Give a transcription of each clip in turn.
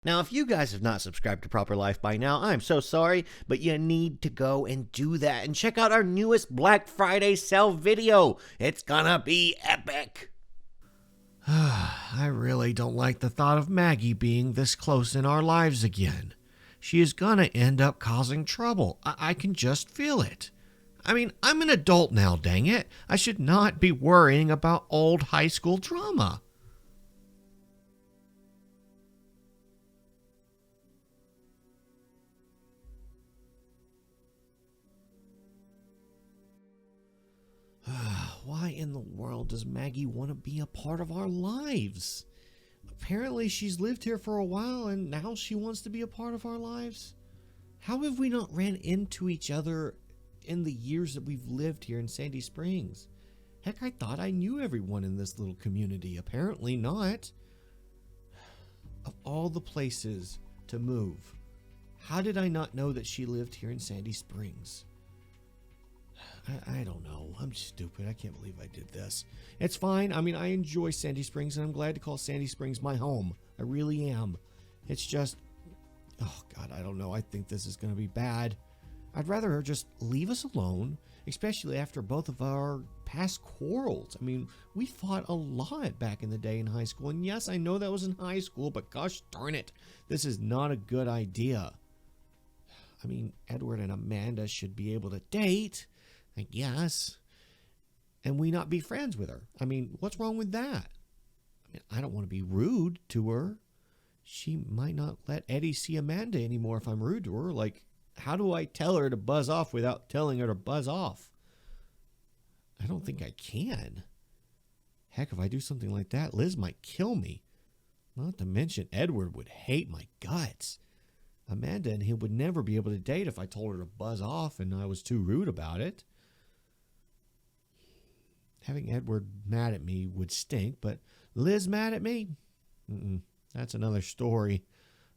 Now, if you guys have not subscribed to Proper Life by now, I'm so sorry, but you need to go and do that and check out our newest Black Friday sale video. It's gonna be epic. I really don't like the thought of Maggie being this close in our lives again. She is gonna end up causing trouble. I can just feel it. I mean, I'm an adult now, dang it. I should not be worrying about old high school drama. Why in the world does Maggie want to be a part of our lives? Apparently she's lived here for a while and now she wants to be a part of our lives. How have we not ran into each other in the years that we've lived here in Sandy Springs? Heck, I thought I knew everyone in this little community. Apparently not. Of all the places to move, how did I not know that she lived here in Sandy Springs? I don't know. I'm stupid. I can't believe I did this. It's fine. I mean, I enjoy Sandy Springs, and I'm glad to call Sandy Springs my home. I really am. It's just, oh, God, I don't know. I think this is going to be bad. I'd rather her just leave us alone, especially after both of our past quarrels. I mean, we fought a lot back in the day in high school, and yes, I know that was in high school, but gosh darn it, this is not a good idea. I mean, Edward and Amanda should be able to date, I guess, and we not be friends with her. I mean, what's wrong with that? I mean, I don't want to be rude to her. She might not let Eddie see Amanda anymore if I'm rude to her. Like, how do I tell her to buzz off without telling her to buzz off? I don't think I can. Heck, if I do something like that, Liz might kill me. Not to mention Edward would hate my guts. Amanda and him would never be able to date if I told her to buzz off and I was too rude about it. Having Edward mad at me would stink, but Liz mad at me? That's another story.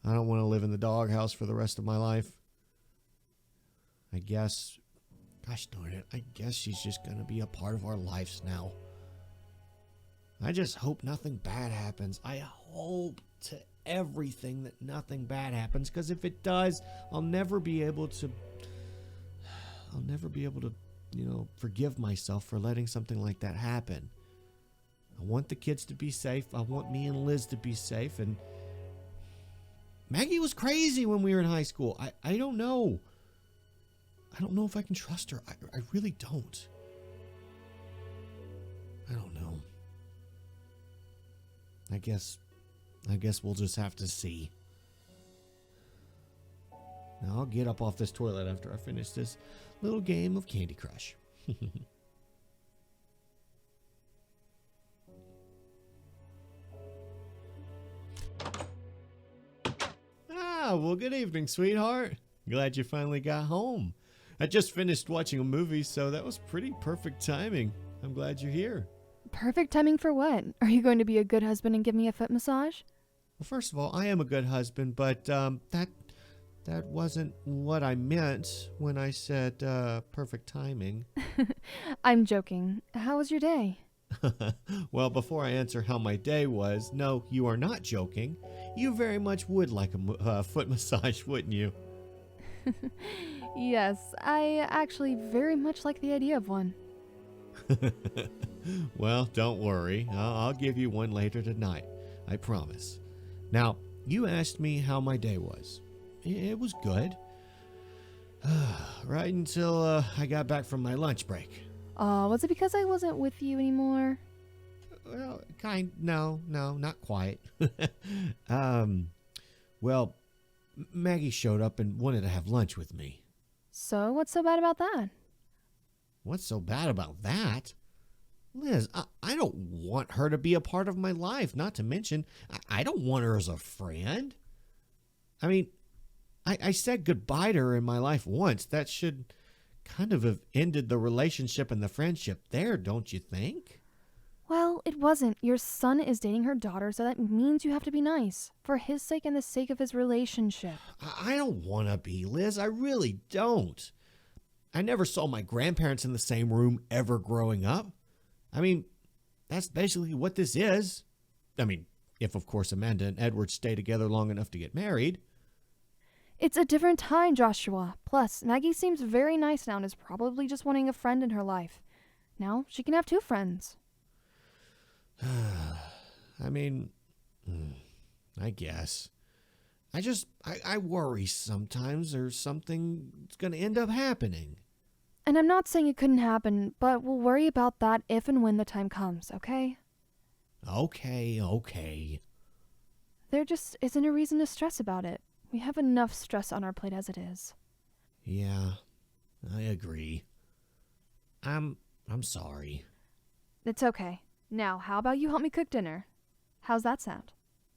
I don't want to live in the doghouse for the rest of my life. I guess, gosh darn it, I guess she's just going to be a part of our lives now. I just hope nothing bad happens. I hope to everything that nothing bad happens, because if it does, I'll never be able to, forgive myself for letting something like that happen. I want the kids to be safe. I want me and Liz to be safe. And Maggie was crazy when we were in high school. I don't know. I don't know if I can trust her. I really don't. I don't know. I guess we'll just have to see. Now I'll get up off this toilet after I finish this little game of Candy Crush. Well, good evening, sweetheart. Glad you finally got home. I just finished watching a movie, so that was pretty perfect timing. I'm glad you're here. Perfect timing for what? Are you going to be a good husband and give me a foot massage? Well, first of all, I am a good husband, but that wasn't what I meant when I said perfect timing. I'm joking. How was your day? Well, before I answer how my day was, no, you are not joking. You very much would like a foot massage, wouldn't you? Yes, I actually very much like the idea of one. Well, don't worry. I'll give you one later tonight. I promise. Now, you asked me how my day was. It was good. Right until I got back from my lunch break. Was it because I wasn't with you anymore? Well, no, not quite. Well, Maggie showed up and wanted to have lunch with me. So, what's so bad about that? What's so bad about that? Liz, I don't want her to be a part of my life, not to mention, I don't want her as a friend. I mean, I said goodbye to her in my life once. That should kind of have ended the relationship and the friendship there, don't you think? Well, it wasn't. Your son is dating her daughter, so that means you have to be nice. For his sake and the sake of his relationship. I don't want to be, Liz. I really don't. I never saw my grandparents in the same room ever growing up. I mean, that's basically what this is. I mean, If, of course, Amanda and Edward stay together long enough to get married. It's a different time, Joshua. Plus, Maggie seems very nice now and is probably just wanting a friend in her life. Now she can have 2 friends. I mean, I guess. I worry sometimes there's something that's going to end up happening. And I'm not saying it couldn't happen, but we'll worry about that if and when the time comes, okay? Okay. There just isn't a reason to stress about it. We have enough stress on our plate as it is. Yeah, I agree. I'm sorry. It's okay. Now, how about you help me cook dinner? How's that sound?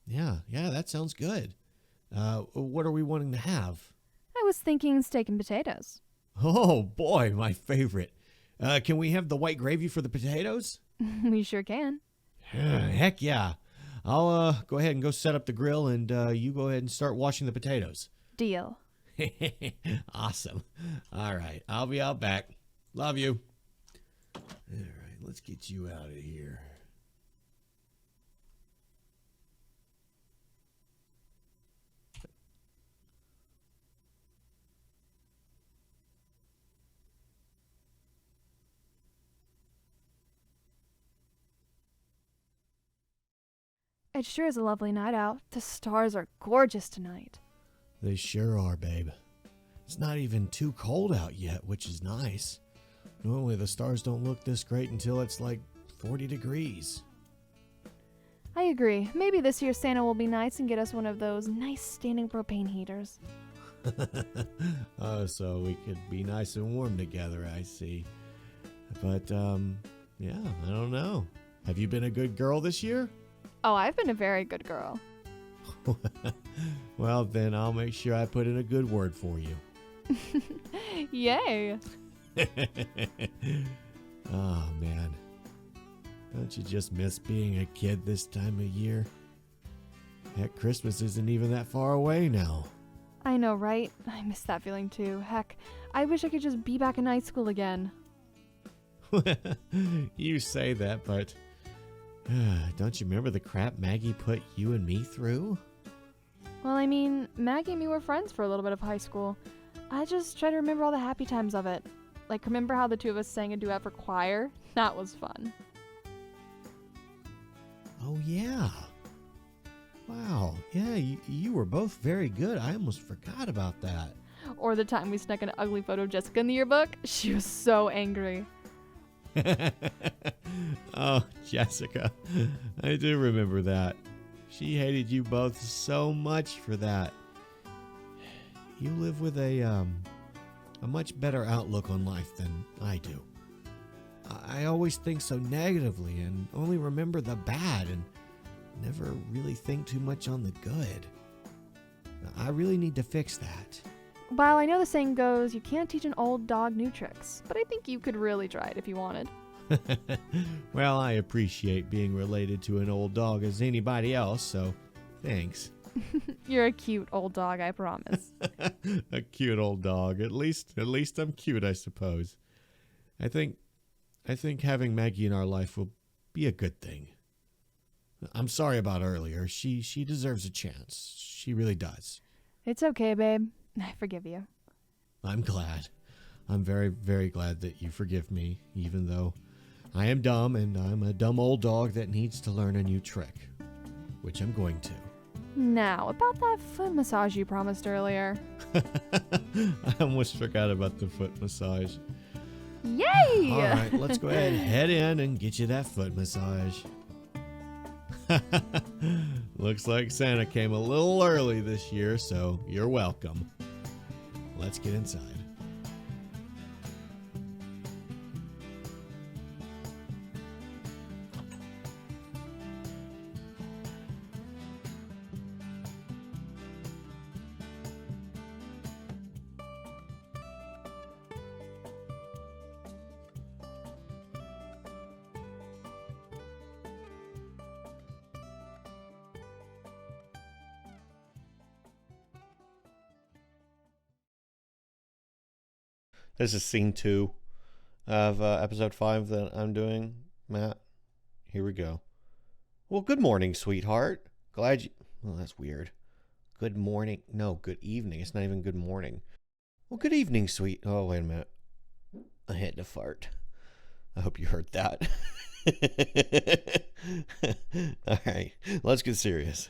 Yeah, that sounds good. What are we wanting to have? I was thinking steak and potatoes. Oh, boy, my favorite. Can we have the white gravy for the potatoes? We sure can. Heck yeah. I'll go ahead and go set up the grill, and you go ahead and start washing the potatoes. Deal. Awesome. All right, I'll be out back. Love you. All right, let's get you out of here. It sure is a lovely night out. The stars are gorgeous tonight. They sure are, babe. It's not even too cold out yet, which is nice. Normally the stars don't look this great until it's like 40 degrees. I agree. Maybe this year Santa will be nice and get us one of those nice standing propane heaters. So we could be nice and warm together, I see. But, yeah, I don't know. Have you been a good girl this year? Oh, I've been a very good girl. Well, then I'll make sure I put in a good word for you. Yay. Oh, man. Don't you just miss being a kid this time of year? Heck, Christmas isn't even that far away now. I know, right? I miss that feeling too. Heck, I wish I could just be back in high school again. You say that, but don't you remember the crap Maggie put you and me through? Well, I mean, Maggie and me were friends for a little bit of high school. I just try to remember all the happy times of it. Like, remember how the 2 of us sang a duet for choir? That was fun. Oh, yeah. Wow. Yeah, you were both very good. I almost forgot about that. Or the time we snuck an ugly photo of Jessica in the yearbook. She was so angry. Oh, Jessica. I do remember that. She hated you both so much for that. You live with a much better outlook on life than I do. I always think so negatively and only remember the bad and never really think too much on the good. I really need to fix that. While I know the saying goes, you can't teach an old dog new tricks, but I think you could really try it if you wanted. Well, I appreciate being related to an old dog as anybody else, so thanks. You're a cute old dog, I promise. A cute old dog. At least I'm cute, I suppose. I think having Maggie in our life will be a good thing. I'm sorry about earlier. She deserves a chance. She really does. It's okay, babe. I forgive you. I'm glad. I'm very, very glad that you forgive me, even though I am dumb and I'm a dumb old dog that needs to learn a new trick, which I'm going to. Now, about that foot massage you promised earlier. I almost forgot about the foot massage. Yay! All right, let's go ahead and head in and get you that foot massage. Looks like Santa came a little early this year, so you're welcome. Let's get inside. This is scene 2 of episode 5 that I'm doing. Matt, here we go. Well, good morning, sweetheart. Glad you... Well, that's weird. Good morning. No, good evening. It's not even good morning. Well, good evening, sweet... Oh, wait a minute. I had to fart. I hope you heard that. All right, let's get serious.